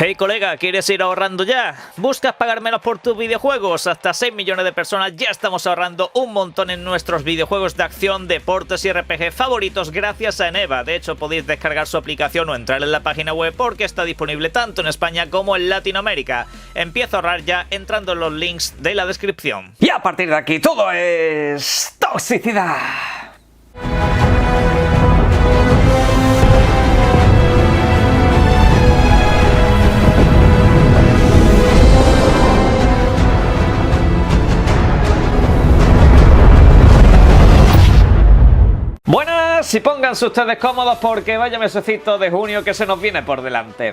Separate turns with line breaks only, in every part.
Hey colega, ¿quieres ir ahorrando ya? ¿Buscas pagar menos por tus videojuegos? Hasta 6 millones de personas ya estamos ahorrando un montón en nuestros videojuegos de acción, deportes y RPG favoritos gracias a Eneba. De hecho, podéis descargar su aplicación o entrar en la página web porque está disponible tanto en España como en Latinoamérica. Empieza a ahorrar ya entrando en los links de la descripción.
Y a partir de aquí todo es toxicidad. Buenas, y pónganse ustedes cómodos porque vaya mesecito de junio que se nos viene por delante.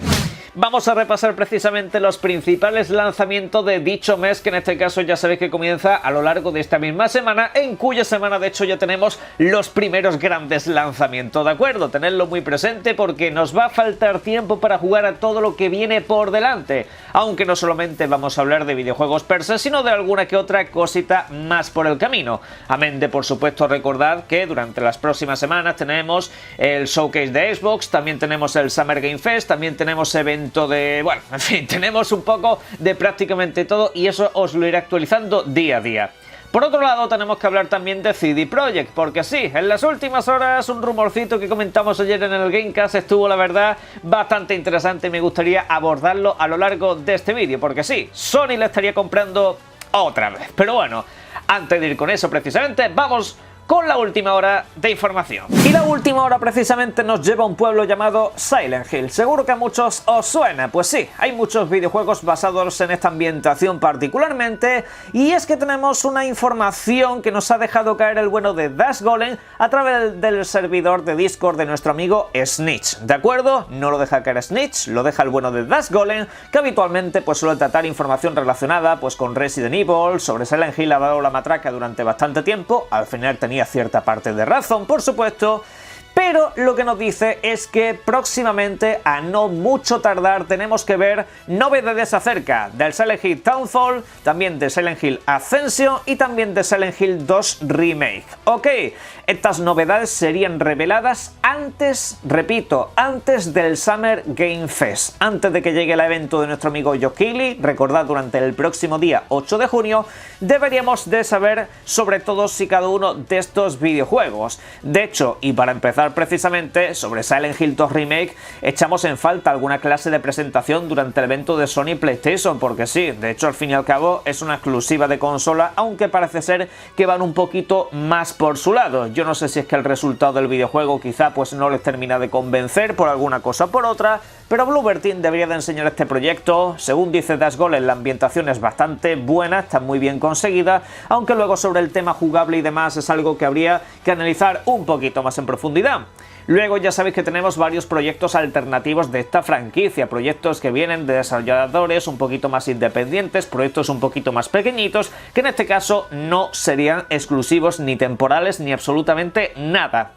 Vamos a repasar precisamente los principales lanzamientos de dicho mes, que en este caso ya sabéis que comienza a lo largo de esta misma semana, en cuya semana de hecho ya tenemos los primeros grandes lanzamientos, ¿de acuerdo? Tenedlo muy presente porque nos va a faltar tiempo para jugar a todo lo que viene por delante, aunque no solamente vamos a hablar de videojuegos per se, sino de alguna que otra cosita más por el camino. Amén de, por supuesto, recordar que durante las próximas semanas tenemos el showcase de Xbox, también tenemos el Summer Game Fest, también tenemos eventos de... bueno, en fin, tenemos un poco de prácticamente todo y eso os lo iré actualizando día a día. Por otro lado, tenemos que hablar también de CD Projekt, porque sí, en las últimas horas un rumorcito que comentamos ayer en el Gamecast estuvo, la verdad, bastante interesante y me gustaría abordarlo a lo largo de este vídeo, porque sí, Sony le estaría comprando otra vez. Pero bueno, antes de ir con eso precisamente, vamos con la última hora de información. Y la última hora precisamente nos lleva a un pueblo llamado Silent Hill. Seguro que a muchos os suena, pues sí, hay muchos videojuegos basados en esta ambientación particularmente, y es que tenemos una información que nos ha dejado caer el bueno de Dash Golem a través del servidor de Discord de nuestro amigo Snitch, ¿de acuerdo? No lo deja caer Snitch, lo deja el bueno de Dash Golem, que habitualmente pues suele tratar información relacionada pues con Resident Evil. Sobre Silent Hill ha dado la matraca durante bastante tiempo, al final tenía cierta parte de razón, por supuesto, pero lo que nos dice es que próximamente, a no mucho tardar, tenemos que ver novedades acerca del Silent Hill Townfall, también de Silent Hill Ascension y también de Silent Hill 2 Remake. Ok, estas novedades serían reveladas antes, repito, antes del Summer Game Fest, antes de que llegue el evento de nuestro amigo Yokili. Recordad, durante el próximo día 8 de junio deberíamos de saber sobre todos y cada uno de estos videojuegos. De hecho, y para empezar precisamente sobre Silent Hill 2 Remake, echamos en falta alguna clase de presentación durante el evento de Sony PlayStation, porque sí, de hecho al fin y al cabo es una exclusiva de consola, aunque parece ser que van un poquito más por su lado. Yo no sé si es que el resultado del videojuego quizá pues no les termina de convencer por alguna cosa o por otra, pero Bloober Team debería de enseñar este proyecto. Según dice Dash Golem, la ambientación es bastante buena, está muy bien conseguida, aunque luego sobre el tema jugable y demás es algo que habría que analizar un poquito más en profundidad. Luego ya sabéis que tenemos varios proyectos alternativos de esta franquicia, proyectos que vienen de desarrolladores un poquito más independientes, proyectos un poquito más pequeñitos, que en este caso no serían exclusivos ni temporales ni absolutamente nada.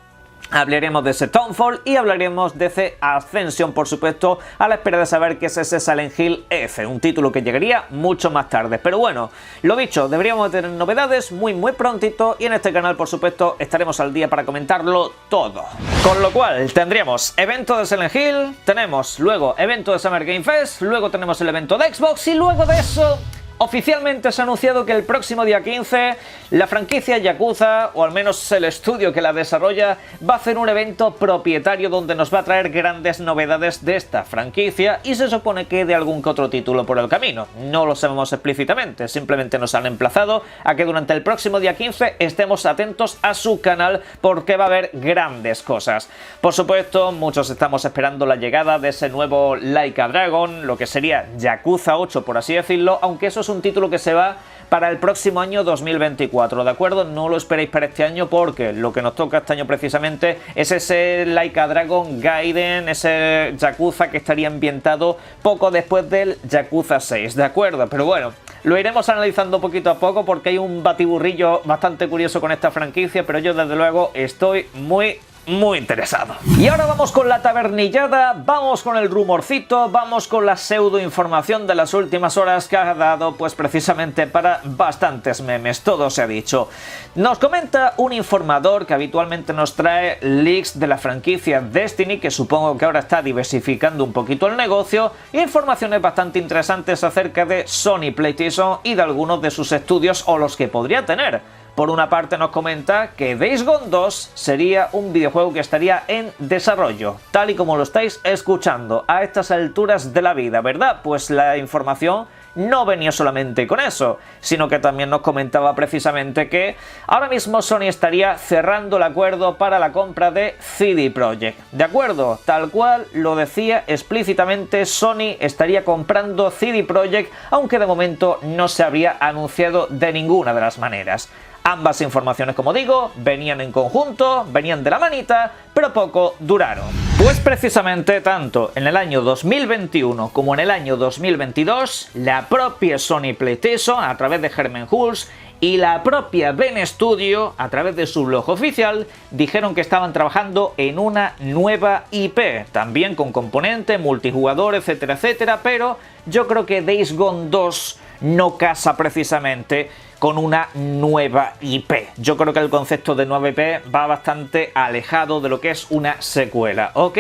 Hablaremos de ese Townfall y hablaremos de ese Ascension, por supuesto, a la espera de saber qué es ese Silent Hill F, un título que llegaría mucho más tarde. Pero bueno, lo dicho, deberíamos tener novedades muy prontito y en este canal, por supuesto, estaremos al día para comentarlo todo. Con lo cual, tendríamos evento de Silent Hill, tenemos luego evento de Summer Game Fest, luego tenemos el evento de Xbox y luego de eso... oficialmente se ha anunciado que el próximo día 15 la franquicia Yakuza, o al menos el estudio que la desarrolla, va a hacer un evento propietario donde nos va a traer grandes novedades de esta franquicia y se supone que de algún que otro título por el camino. No lo sabemos explícitamente, simplemente nos han emplazado a que durante el próximo día 15 estemos atentos a su canal porque va a haber grandes cosas. Por supuesto, muchos estamos esperando la llegada de ese nuevo Like a Dragon, lo que sería Yakuza 8 por así decirlo, aunque eso es un título que se va para el próximo año 2024, ¿de acuerdo? No lo esperéis para este año porque lo que nos toca este año precisamente es ese Like a Dragon Gaiden, ese Yakuza que estaría ambientado poco después del Yakuza 6, ¿de acuerdo? Pero bueno, lo iremos analizando poquito a poco porque hay un batiburrillo bastante curioso con esta franquicia, pero yo desde luego estoy muy muy interesado. Y ahora vamos con la tabernillada, vamos con el rumorcito, vamos con la pseudoinformación de las últimas horas que ha dado pues precisamente para bastantes memes, todo se ha dicho. Nos comenta un informador que habitualmente nos trae leaks de la franquicia Destiny, que supongo que ahora está diversificando un poquito el negocio, informaciones bastante interesantes acerca de Sony PlayStation y de algunos de sus estudios o los que podría tener. Por una parte nos comenta que Days Gone 2 sería un videojuego que estaría en desarrollo, tal y como lo estáis escuchando a estas alturas de la vida, ¿verdad? Pues la información no venía solamente con eso, sino que también nos comentaba precisamente que ahora mismo Sony estaría cerrando el acuerdo para la compra de CD Projekt. ¿De acuerdo? Tal cual lo decía explícitamente, Sony estaría comprando CD Projekt, aunque de momento no se habría anunciado de ninguna de las maneras. Ambas informaciones, como digo, venían en conjunto, venían de la manita, pero poco duraron. Pues precisamente tanto en el año 2021 como en el año 2022, la propia Sony PlayStation, a través de Hermen Hulst, y la propia Ben Studio, a través de su blog oficial, dijeron que estaban trabajando en una nueva IP, también con componente, multijugador, etcétera, etcétera, pero yo creo que Days Gone 2 no casa precisamente con una nueva IP. Yo creo que el concepto de nueva IP va bastante alejado de lo que es una secuela. Ok,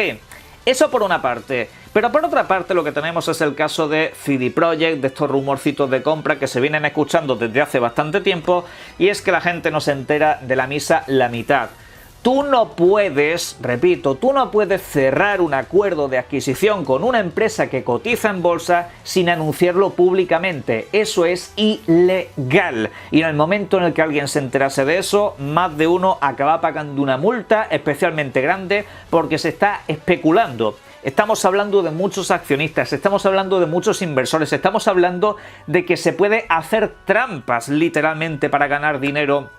eso por una parte. Pero por otra parte lo que tenemos es el caso de CD Projekt, de estos rumorcitos de compra que se vienen escuchando desde hace bastante tiempo, y es que la gente no se entera de la misa la mitad. Tú no puedes, repito, tú no puedes cerrar un acuerdo de adquisición con una empresa que cotiza en bolsa sin anunciarlo públicamente. Eso es ilegal. Y en el momento en el que alguien se enterase de eso, más de uno acaba pagando una multa especialmente grande porque se está especulando. Estamos hablando de muchos accionistas, estamos hablando de muchos inversores, estamos hablando de que se puede hacer trampas literalmente para ganar dinero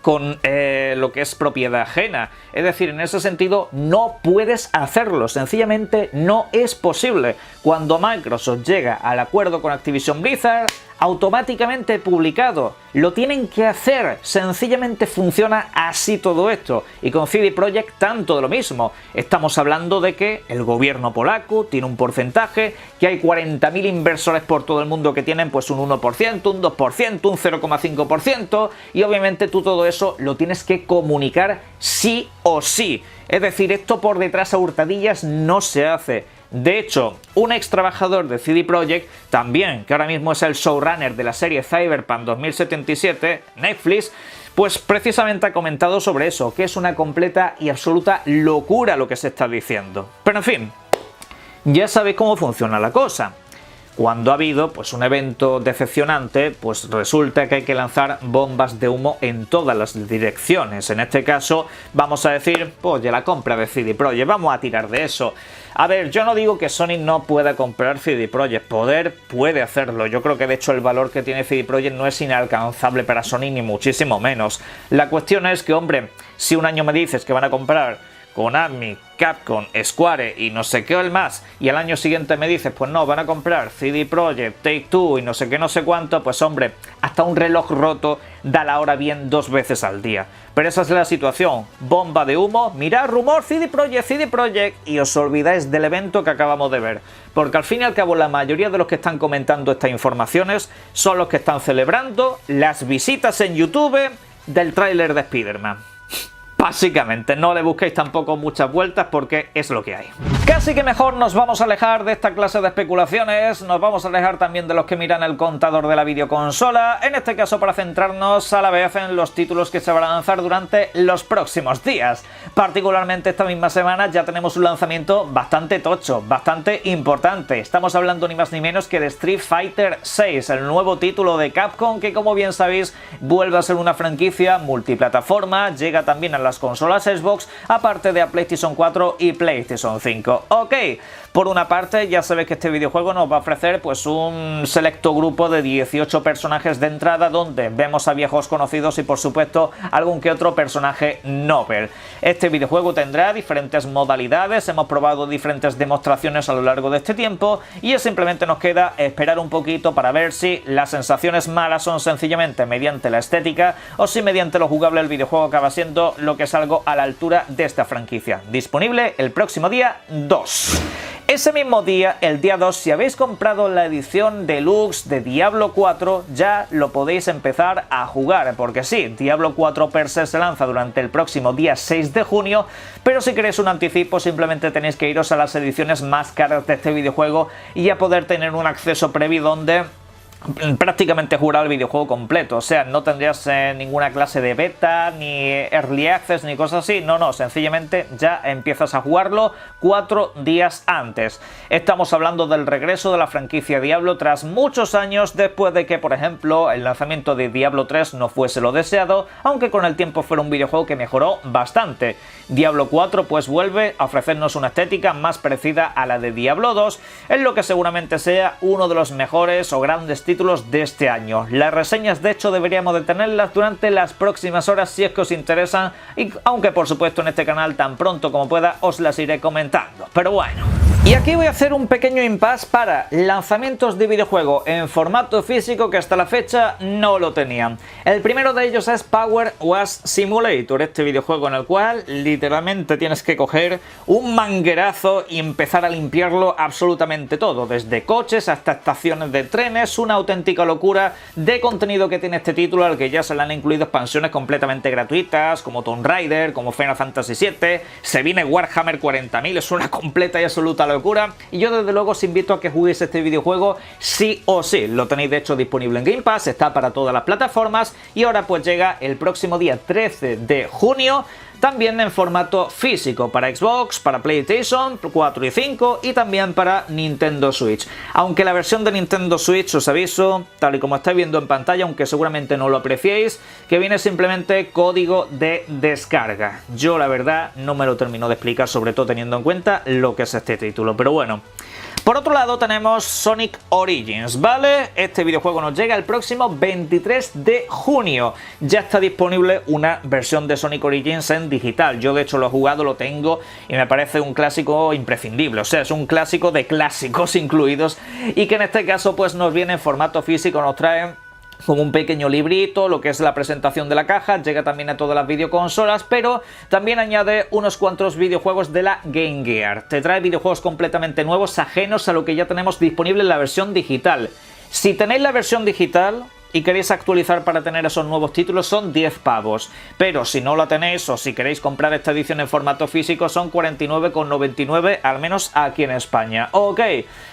con lo que es propiedad ajena. Es decir, en ese sentido no puedes hacerlo, sencillamente no es posible. Cuando Microsoft llega al acuerdo con Activision Blizzard, automáticamente publicado. Lo tienen que hacer, sencillamente funciona así todo esto. Y con CD Projekt tanto de lo mismo. Estamos hablando de que el gobierno polaco tiene un porcentaje, que hay 40.000 inversores por todo el mundo que tienen pues un 1%, un 2%, un 0,5%, y obviamente tú todo eso lo tienes que comunicar sí o sí. Es decir, esto por detrás a hurtadillas no se hace. De hecho, un ex trabajador de CD Projekt, también, que ahora mismo es el showrunner de la serie Cyberpunk 2077, Netflix, pues precisamente ha comentado sobre eso, que es una completa y absoluta locura lo que se está diciendo. Pero en fin, ya sabéis cómo funciona la cosa. Cuando ha habido pues un evento decepcionante, pues resulta que hay que lanzar bombas de humo en todas las direcciones. En este caso, vamos a decir, pues ya la compra de CD Projekt, vamos a tirar de eso. A ver, yo no digo que Sony no pueda comprar CD Projekt, puede hacerlo. Yo creo que de hecho el valor que tiene CD Projekt no es inalcanzable para Sony, ni muchísimo menos. La cuestión es que, hombre, si un año me dices que van a comprar Konami, Capcom, Square y no sé qué o el más, y al año siguiente me dices, pues no, van a comprar CD Projekt, Take-Two y no sé qué, no sé cuánto, pues hombre, hasta un reloj roto da la hora bien 2 veces al día. Pero esa es la situación, bomba de humo, mirad, rumor, CD Projekt, y os olvidáis del evento que acabamos de ver. Porque al fin y al cabo la mayoría de los que están comentando estas informaciones son los que están celebrando las visitas en YouTube del tráiler de Spider-Man. Básicamente, no le busquéis tampoco muchas vueltas porque es lo que hay. Casi que mejor nos vamos a alejar de esta clase de especulaciones, nos vamos a alejar también de los que miran el contador de la videoconsola, en este caso para centrarnos a la vez en los títulos que se van a lanzar durante los próximos días. Particularmente esta misma semana ya tenemos un lanzamiento bastante tocho, bastante importante. Estamos hablando ni más ni menos que de Street Fighter VI, el nuevo título de Capcom que, como bien sabéis, vuelve a ser una franquicia multiplataforma, llega también a las consolas Xbox, aparte de a PlayStation 4 y PlayStation 5. Ok, Por una parte, ya sabéis que este videojuego nos va a ofrecer pues un selecto grupo de 18 personajes de entrada, donde vemos a viejos conocidos y por supuesto algún que otro personaje novel. Este videojuego tendrá diferentes modalidades, hemos probado diferentes demostraciones a lo largo de este tiempo y simplemente nos queda esperar un poquito para ver si las sensaciones malas son sencillamente mediante la estética o si mediante lo jugable el videojuego acaba siendo lo que es algo a la altura de esta franquicia. Disponible el próximo día 2. Ese mismo día, el día 2, si habéis comprado la edición deluxe de Diablo 4, ya lo podéis empezar a jugar, porque sí, Diablo 4 per se se lanza durante el próximo día 6 de junio, pero si queréis un anticipo simplemente tenéis que iros a las ediciones más caras de este videojuego y ya poder tener un acceso previo donde prácticamente jugar el videojuego completo. O sea, no tendrías ninguna clase de beta, ni early access, ni cosas así. No, sencillamente ya empiezas a jugarlo 4 días antes. Estamos hablando del regreso de la franquicia Diablo tras muchos años después de que, por ejemplo, el lanzamiento de Diablo 3 no fuese lo deseado, aunque con el tiempo fuera un videojuego que mejoró bastante. Diablo 4 pues vuelve a ofrecernos una estética más parecida a la de Diablo 2, en lo que seguramente sea uno de los mejores o grandes títulos de este año. Las reseñas de hecho deberíamos de tenerlas durante las próximas horas si es que os interesan, y aunque por supuesto en este canal tan pronto como pueda os las iré comentando. Pero bueno. Y aquí voy a hacer un pequeño impasse para lanzamientos de videojuego en formato físico que hasta la fecha no lo tenían. El primero de ellos es Power Wash Simulator, este videojuego en el cual literalmente tienes que coger un manguerazo y empezar a limpiarlo absolutamente todo, desde coches hasta estaciones de trenes. Una auténtica locura de contenido que tiene este título, al que ya se le han incluido expansiones completamente gratuitas como Tomb Raider, como Final Fantasy VII, se viene Warhammer 40.000, es una completa y absoluta locura, y yo desde luego os invito a que juguéis este videojuego sí o sí. Lo tenéis de hecho disponible en Game Pass, está para todas las plataformas y ahora pues llega el próximo día 13 de junio también en formato físico para Xbox, para PlayStation 4 y 5 y también para Nintendo Switch. Aunque la versión de Nintendo Switch, os aviso, tal y como estáis viendo en pantalla, aunque seguramente no lo apreciéis, que viene simplemente código de descarga. Yo la verdad no me lo termino de explicar, sobre todo teniendo en cuenta lo que es este título, pero bueno. Por otro lado tenemos Sonic Origins, ¿vale? Este videojuego nos llega el próximo 23 de junio. Ya está disponible una versión de Sonic Origins en digital. Yo de hecho lo he jugado, lo tengo y me parece un clásico imprescindible. O sea, es un clásico de clásicos incluidos y que en este caso pues nos viene en formato físico, nos trae como un pequeño librito, lo que es la presentación de la caja, llega también a todas las videoconsolas, pero también añade unos cuantos videojuegos de la Game Gear. Te trae videojuegos completamente nuevos, ajenos a lo que ya tenemos disponible en la versión digital. Si tenéis la versión digital y queréis actualizar para tener esos nuevos títulos, son 10 pavos, pero si no la tenéis o si queréis comprar esta edición en formato físico son 49,99, al menos aquí en España. Ok,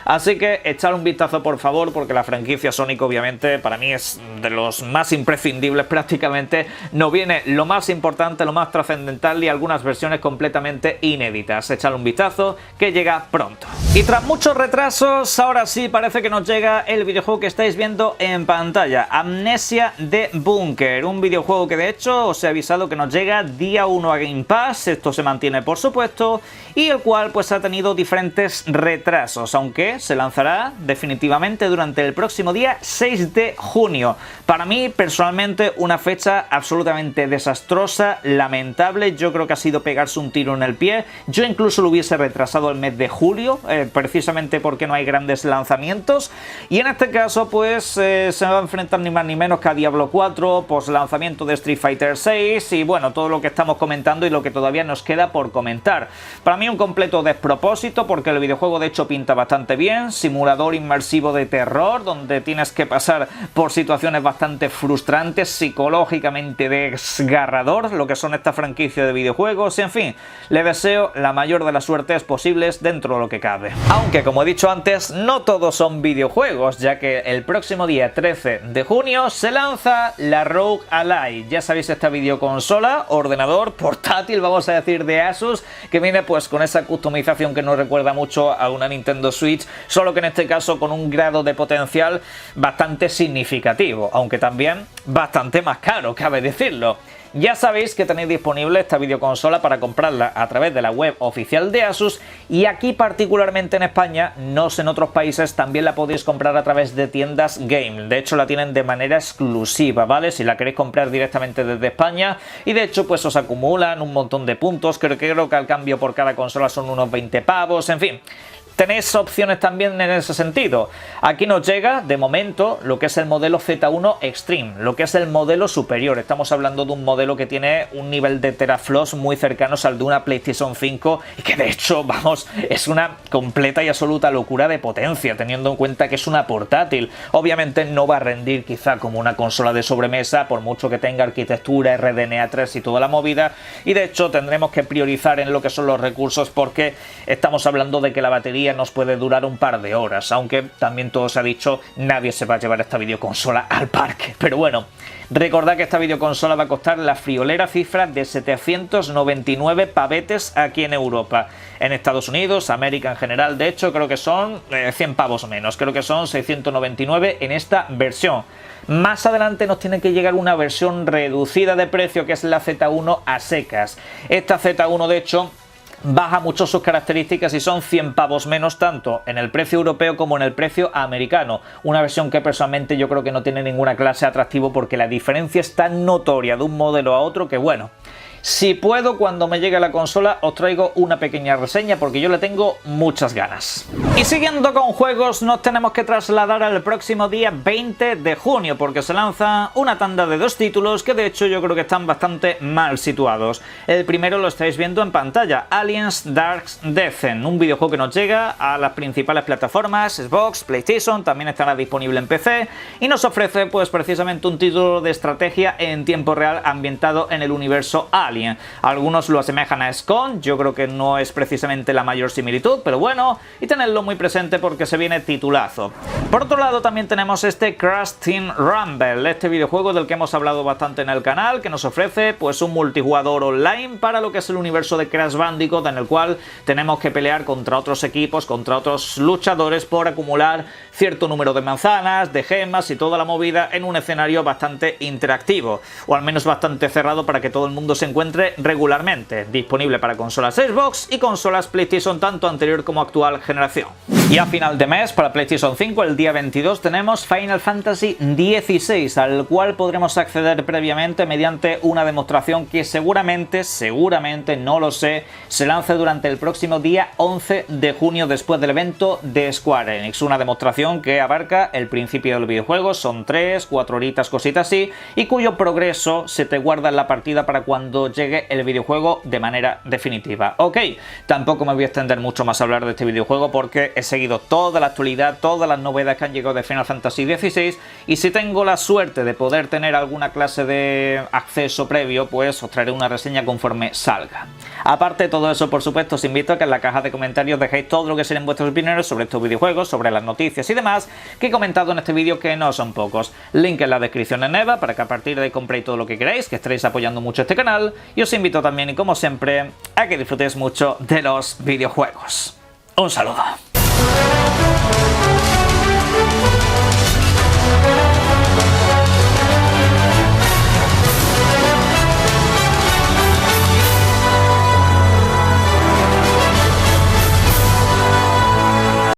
así que echad un vistazo por favor, porque la franquicia Sonic obviamente para mí es de los más imprescindibles prácticamente. Nos viene lo más importante, lo más trascendental y algunas versiones completamente inéditas. Echad un vistazo que llega pronto. Y tras muchos retrasos, ahora sí parece que nos llega el videojuego que estáis viendo en pantalla. Amnesia The Bunker, un videojuego que de hecho os he avisado que nos llega día 1 a Game Pass, esto se mantiene por supuesto, y el cual pues ha tenido diferentes retrasos, aunque se lanzará definitivamente durante el próximo día 6 de junio. Para mí personalmente una fecha absolutamente desastrosa, lamentable. Yo creo que ha sido pegarse un tiro en el pie. Yo incluso lo hubiese retrasado el mes de julio, precisamente porque no hay grandes lanzamientos, y en este caso pues se va a enfrentar ni más ni menos que a Diablo 4, post lanzamiento de Street Fighter 6 y bueno, todo lo que estamos comentando y lo que todavía nos queda por comentar. Para mí un completo despropósito, porque el videojuego de hecho pinta bastante bien, simulador inmersivo de terror donde tienes que pasar por situaciones bastante frustrantes, psicológicamente desgarrador, lo que son esta franquicia de videojuegos, y en fin, le deseo la mayor de las suertes posibles dentro de lo que cabe. Aunque como he dicho antes, no todos son videojuegos, ya que el próximo día 13 de junio se lanza la ROG Ally. Ya sabéis, esta videoconsola, ordenador portátil, vamos a decir, de Asus, que viene pues con esa customización que nos recuerda mucho a una Nintendo Switch, solo que en este caso con un grado de potencial bastante significativo, aunque también bastante más caro, cabe decirlo. Ya sabéis que tenéis disponible esta videoconsola para comprarla a través de la web oficial de Asus, y aquí particularmente en España, no sé en otros países, también la podéis comprar a través de tiendas Game. De hecho la tienen de manera exclusiva, ¿vale? Si la queréis comprar directamente desde España, y de hecho pues os acumulan un montón de puntos, creo que al cambio por cada consola son unos 20 pavos, en fin. Tenéis opciones también en ese sentido. Aquí nos llega, de momento, lo que es el modelo Z1 Extreme, lo que es el modelo superior. Estamos hablando de un modelo que tiene un nivel de teraflops muy cercanos al de una PlayStation 5 y que de hecho, vamos, es una completa y absoluta locura de potencia, teniendo en cuenta que es una portátil. Obviamente no va a rendir quizá como una consola de sobremesa, por mucho que tenga arquitectura RDNA 3 y toda la movida, y de hecho tendremos que priorizar en lo que son los recursos, porque estamos hablando de que la batería nos puede durar un par de horas, aunque también todo se ha dicho, nadie se va a llevar esta videoconsola al parque. Pero bueno, recordad que esta videoconsola va a costar la friolera cifra de 799 pavetes aquí en Europa. En Estados Unidos, América en general, de hecho creo que son 100 pavos menos, creo que son 699 en esta versión. Más adelante nos tiene que llegar una versión reducida de precio, que es la Z1 a secas. Esta Z1 de hecho baja mucho sus características y son 100 pavos menos tanto en el precio europeo como en el precio americano. Una versión que personalmente yo creo que no tiene ninguna clase de atractivo, porque la diferencia es tan notoria de un modelo a otro que bueno, si puedo cuando me llegue la consola os traigo una pequeña reseña, porque yo le tengo muchas ganas. Y siguiendo con juegos, nos tenemos que trasladar al próximo día 20 de junio, porque se lanza una tanda de 2 títulos que de hecho yo creo que están bastante mal situados. El primero lo estáis viendo en pantalla, Aliens Dark Descent, un videojuego que nos llega a las principales plataformas, Xbox, PlayStation, también estará disponible en PC, y nos ofrece pues precisamente un título de estrategia en tiempo real ambientado en el universo Alien. Algunos lo asemejan a SCON, yo creo que no es precisamente la mayor similitud, pero bueno, y tenerlo muy presente porque se viene titulazo. Por otro lado también tenemos este Crash Team Rumble, este videojuego del que hemos hablado bastante en el canal, que nos ofrece pues un multijugador online para lo que es el universo de Crash Bandicoot, en el cual tenemos que pelear contra otros equipos, contra otros luchadores por acumular cierto número de manzanas, de gemas y toda la movida en un escenario bastante interactivo, o al menos bastante cerrado para que todo el mundo se encuentre regularmente. Disponible para consolas Xbox y consolas PlayStation tanto anterior como actual generación. Y a final de mes, para PlayStation 5, el día 22, tenemos Final Fantasy XVI, al cual podremos acceder previamente mediante una demostración que seguramente, no lo sé, se lance durante el próximo día 11 de junio después del evento de Square Enix. Una demostración que abarca el principio del videojuego, son 3-4 horitas, cositas así, y cuyo progreso se te guarda en la partida para cuando llegue el videojuego de manera definitiva. Ok, tampoco me voy a extender mucho más a hablar de este videojuego porque he seguido toda la actualidad, todas las novedades que han llegado de Final Fantasy XVI, y si tengo la suerte de poder tener alguna clase de acceso previo, pues os traeré una reseña conforme salga. Aparte de todo eso, por supuesto, os invito a que en la caja de comentarios dejéis todo lo que sean vuestros opiniones sobre estos videojuegos, sobre las noticias y demás que he comentado en este vídeo, que no son pocos. Link en la descripción en EVA para que a partir de ahí compréis todo lo que queráis, que estaréis apoyando mucho este canal, y os invito también, y como siempre, a que disfrutéis mucho de los videojuegos. Un saludo.